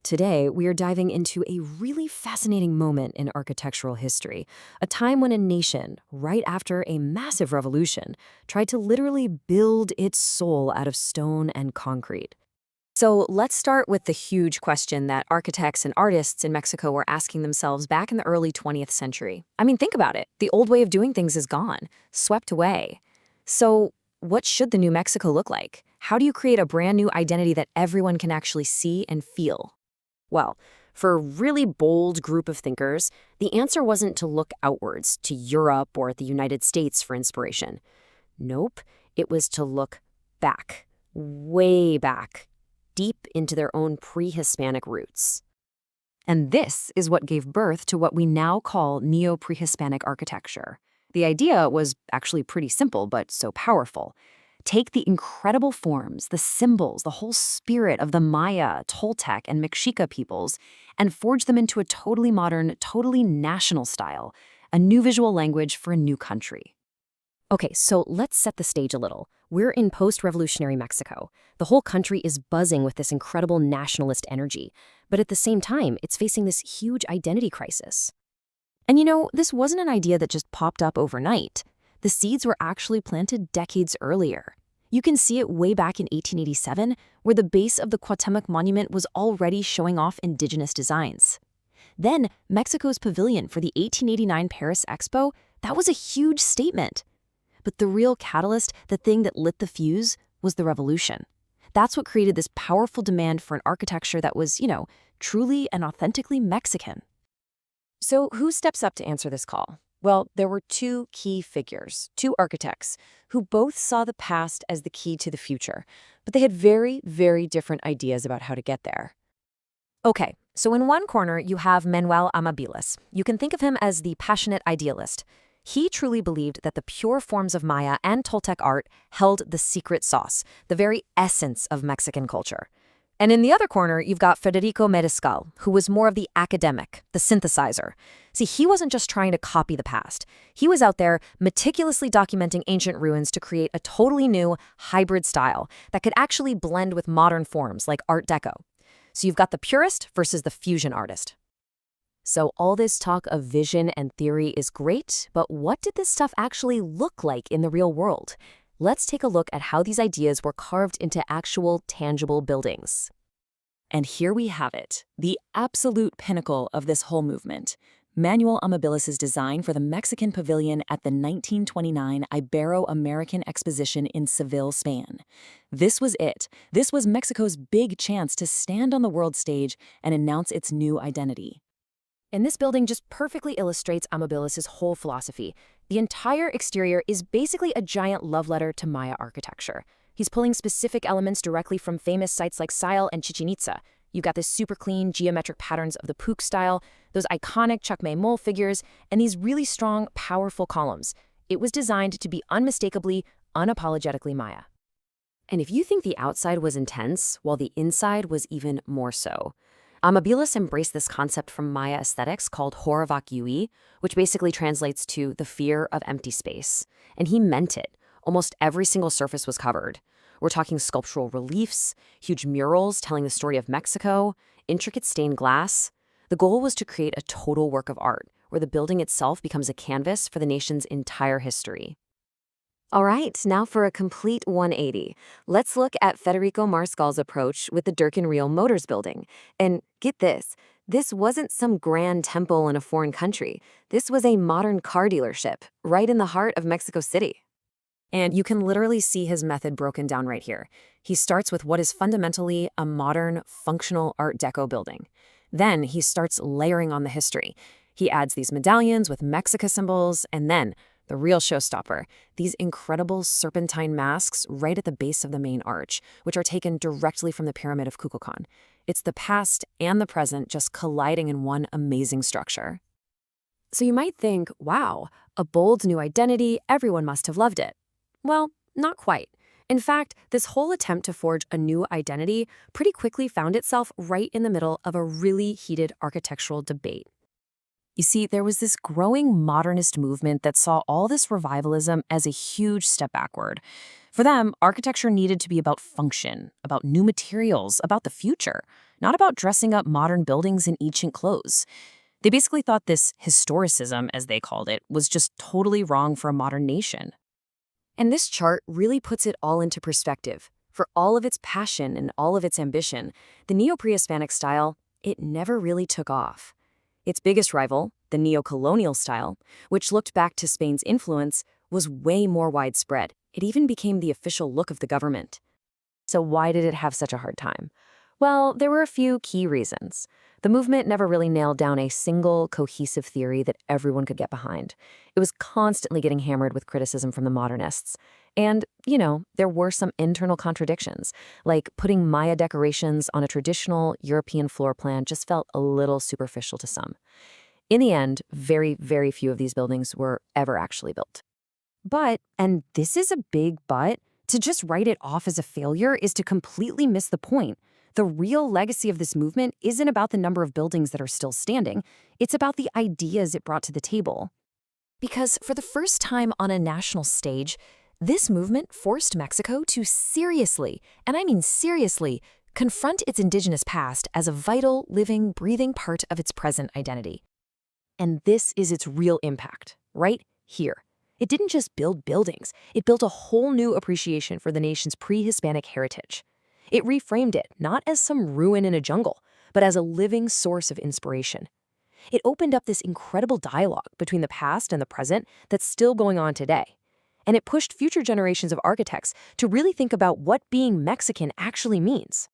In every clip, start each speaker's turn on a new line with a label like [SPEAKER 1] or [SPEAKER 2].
[SPEAKER 1] Today, we are diving into a really fascinating moment in architectural history, a time when a nation, right after a massive revolution, tried to literally build its soul out of stone and concrete. So let's start with the huge question that architects and artists in Mexico were asking themselves back in the early 20th century. I mean, think about it. The old way of doing things is gone, swept away. So what should the new Mexico look like? How do you create a brand new identity that everyone can actually see and feel? Well, for a really bold group of thinkers, the answer wasn't to look outwards, to Europe or the United States for inspiration. Nope, it was to look back, way back, deep into their own pre-Hispanic roots. And this is what gave birth to what we now call Neoprehispanic architecture. The idea was actually pretty simple, but so powerful. Take the incredible forms, the symbols, the whole spirit of the Maya, Toltec, and Mexica peoples, and forge them into a totally modern, totally national style, a new visual language for a new country. Okay, so let's set the stage a little. We're in post-revolutionary Mexico. The whole country is buzzing with this incredible nationalist energy, but at the same time, it's facing this huge identity crisis. And this wasn't an idea that just popped up overnight. The seeds were actually planted decades earlier. You can see it way back in 1887, where the base of the Cuauhtémoc Monument was already showing off indigenous designs. Then, Mexico's pavilion for the 1889 Paris Expo, that was a huge statement. But the real catalyst, the thing that lit the fuse, was the revolution. That's what created this powerful demand for an architecture that was, truly and authentically Mexican. So who steps up to answer this call? Well, there were two key figures, two architects, who both saw the past as the key to the future, but they had very, very different ideas about how to get there. Okay, so in one corner, you have Manuel Amabilis. You can think of him as the passionate idealist. He truly believed that the pure forms of Maya and Toltec art held the secret sauce, the very essence of Mexican culture. And in the other corner, you've got Federico Mariscal, who was more of the academic, the synthesizer. See, he wasn't just trying to copy the past. He was out there meticulously documenting ancient ruins to create a totally new hybrid style that could actually blend with modern forms like Art Deco. So you've got the purist versus the fusion artist. So all this talk of vision and theory is great, but what did this stuff actually look like in the real world? Let's take a look at how these ideas were carved into actual, tangible buildings. And here we have it, the absolute pinnacle of this whole movement. Manuel Amabilis' design for the Mexican pavilion at the 1929 Ibero-American Exposition in Seville, Spain. This was it. This was Mexico's big chance to stand on the world stage and announce its new identity. And this building just perfectly illustrates Amabilis' whole philosophy. The entire exterior is basically a giant love letter to Maya architecture. He's pulling specific elements directly from famous sites like Sayal and Chichen Itza. You've got this super clean geometric patterns of the Puch style, those iconic Chacme mole figures, and these really strong, powerful columns. It was designed to be unmistakably, unapologetically Maya. And if you think the outside was intense, well, the inside was even more so. Amabilis embraced this concept from Maya aesthetics called Horavak Yui, which basically translates to the fear of empty space. And he meant it. Almost every single surface was covered. We're talking sculptural reliefs, huge murals telling the story of Mexico, intricate stained glass. The goal was to create a total work of art, where the building itself becomes a canvas for the nation's entire history. All right, now for a complete 180. Let's look at Federico Mariscal's approach with the Durkin Real Motors building. And get this wasn't some grand temple in a foreign country. This was a modern car dealership right in the heart of Mexico City. And you can literally see his method broken down right here. He starts with what is fundamentally a modern, functional Art Deco building. Then he starts layering on the history. He adds these medallions with Mexica symbols, and then the real showstopper, these incredible serpentine masks right at the base of the main arch, which are taken directly from the Pyramid of Kukulkan. It's the past and the present just colliding in one amazing structure. So you might think, wow, a bold new identity, everyone must have loved it. Well, not quite. In fact, this whole attempt to forge a new identity pretty quickly found itself right in the middle of a really heated architectural debate. You see, there was this growing modernist movement that saw all this revivalism as a huge step backward. For them, architecture needed to be about function, about new materials, about the future, not about dressing up modern buildings in ancient clothes. They basically thought this historicism, as they called it, was just totally wrong for a modern nation. And this chart really puts it all into perspective. For all of its passion and all of its ambition, the Neoprehispanic style, it never really took off. Its biggest rival, the neo-colonial style, which looked back to Spain's influence, was way more widespread. It even became the official look of the government. So why did it have such a hard time? Well, there were a few key reasons. The movement never really nailed down a single cohesive theory that everyone could get behind. It was constantly getting hammered with criticism from the modernists. And, there were some internal contradictions, like putting Maya decorations on a traditional European floor plan just felt a little superficial to some. In the end, very, very few of these buildings were ever actually built. But, and this is a big but, to just write it off as a failure is to completely miss the point. The real legacy of this movement isn't about the number of buildings that are still standing. It's about the ideas it brought to the table. Because for the first time on a national stage, this movement forced Mexico to seriously, and I mean seriously, confront its indigenous past as a vital, living, breathing part of its present identity. And this is its real impact, right here. It didn't just build buildings, it built a whole new appreciation for the nation's pre-Hispanic heritage. It reframed it not as some ruin in a jungle, but as a living source of inspiration. It opened up this incredible dialogue between the past and the present that's still going on today. And it pushed future generations of architects to really think about what being Mexican actually means.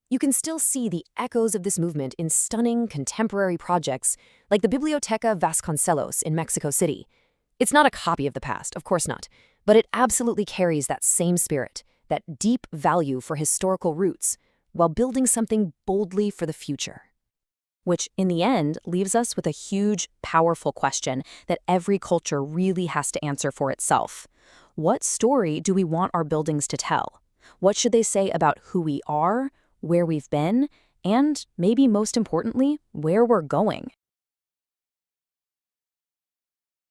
[SPEAKER 1] You can still see the echoes of this movement in stunning contemporary projects like the Biblioteca Vasconcelos in Mexico City. It's not a copy of the past, of course not, but it absolutely carries that same spirit, that deep value for historical roots, while building something boldly for the future. Which, in the end, leaves us with a huge, powerful question that every culture really has to answer for itself. What story do we want our buildings to tell? What should they say about who we are, where we've been, and, maybe most importantly, where we're going?